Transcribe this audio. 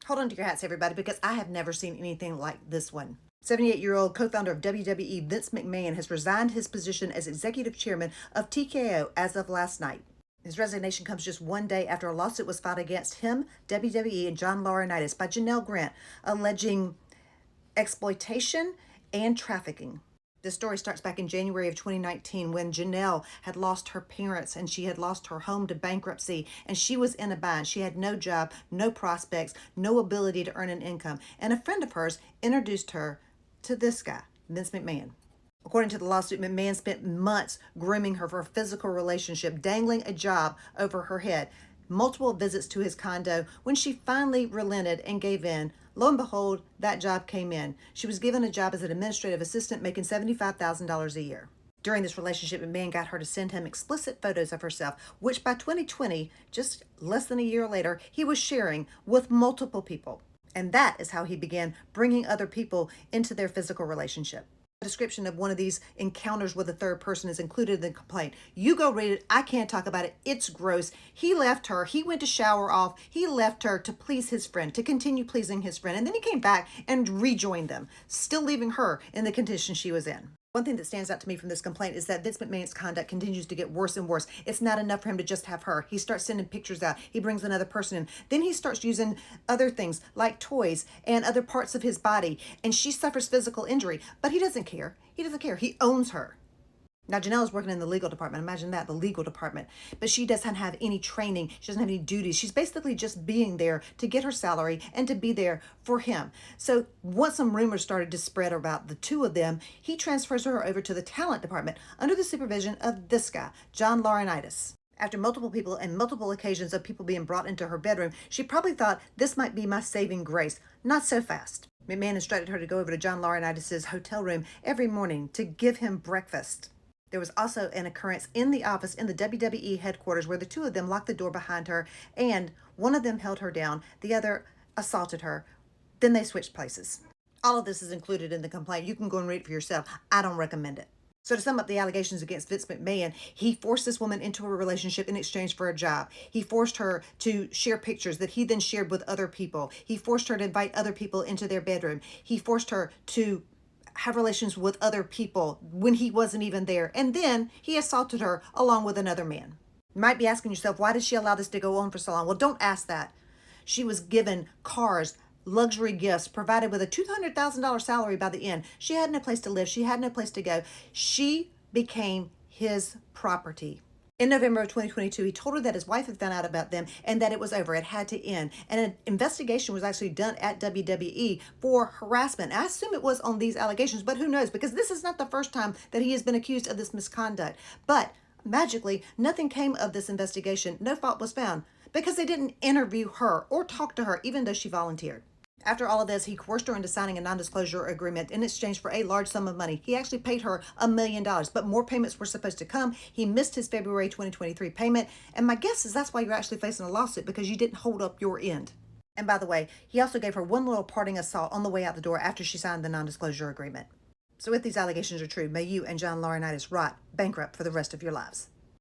Hold on to your hats, everybody, because I have never seen anything like this one. 78-year-old co-founder of WWE, Vince McMahon, has resigned his position as executive chairman of TKO as of last night. His resignation comes just one day after a lawsuit was filed against him, WWE, and John Laurinaitis by Janelle Grant, alleging exploitation and trafficking. This story starts back in January of 2019 when Janelle had lost her parents and she had lost her home to bankruptcy, and she was in a bind. She had no job, no prospects, no ability to earn an income. And a friend of hers introduced her to this guy, Vince McMahon. According to the lawsuit, McMahon spent months grooming her for a physical relationship, dangling a job over her head, multiple visits to his condo. When she finally relented and gave in, lo and behold, that job came in. She was given a job as an administrative assistant making $75,000 a year. During this relationship, McMahon got her to send him explicit photos of herself, which by 2020, just less than a year later, he was sharing with multiple people. And that is how he began bringing other people into their physical relationship. A description of one of these encounters with a third person is included in the complaint. You go read it. I can't talk about it. It's gross. He left her. He went to shower off. He left her to please his friend, to continue pleasing his friend. And then he came back and rejoined them, still leaving her in the condition she was in. One thing that stands out to me from this complaint is that Vince McMahon's conduct continues to get worse and worse. It's not enough for him to just have her. He starts sending pictures out. He brings another person in. Then he starts using other things like toys and other parts of his body, and she suffers physical injury. But he doesn't care. He doesn't care. He owns her. Now, Janelle is working in the legal department. Imagine that, the legal department. But she doesn't have any training. She doesn't have any duties. She's basically just being there to get her salary and to be there for him. So once some rumors started to spread about the two of them, he transfers her over to the talent department under the supervision of this guy, John Laurinaitis. After multiple people and multiple occasions of people being brought into her bedroom, she probably thought, this might be my saving grace. Not so fast. McMahon instructed her to go over to John Laurinaitis' hotel room every morning to give him breakfast. There was also an occurrence in the office in the WWE headquarters where the two of them locked the door behind her, and one of them held her down, the other assaulted her. Then they switched places. All of this is included in the complaint. You can go and read it for yourself. I don't recommend it. So to sum up the allegations against Vince McMahon, he forced this woman into a relationship in exchange for a job. He forced her to share pictures that he then shared with other people. He forced her to invite other people into their bedroom. He forced her to have relations with other people when he wasn't even there. And then he assaulted her along with another man. You might be asking yourself, why did she allow this to go on for so long? Well, don't ask that. She was given cars, luxury gifts, provided with a $200,000 salary by the end. She had no place to live. She had no place to go. She became his property. In November of 2022, he told her that his wife had found out about them and that it was over. It had to end. And an investigation was actually done at WWE for harassment. I assume it was on these allegations, but who knows? Because this is not the first time that he has been accused of this misconduct. But magically, nothing came of this investigation. No fault was found because they didn't interview her or talk to her, even though she volunteered. After all of this, he coerced her into signing a non-disclosure agreement in exchange for a large sum of money. He actually paid her $1 million, but more payments were supposed to come. He missed his February 2023 payment, and my guess is that's why you're actually facing a lawsuit, because you didn't hold up your end. And by the way, he also gave her one little parting assault on the way out the door after she signed the non-disclosure agreement. So if these allegations are true, may you and John Laurinaitis rot bankrupt for the rest of your lives.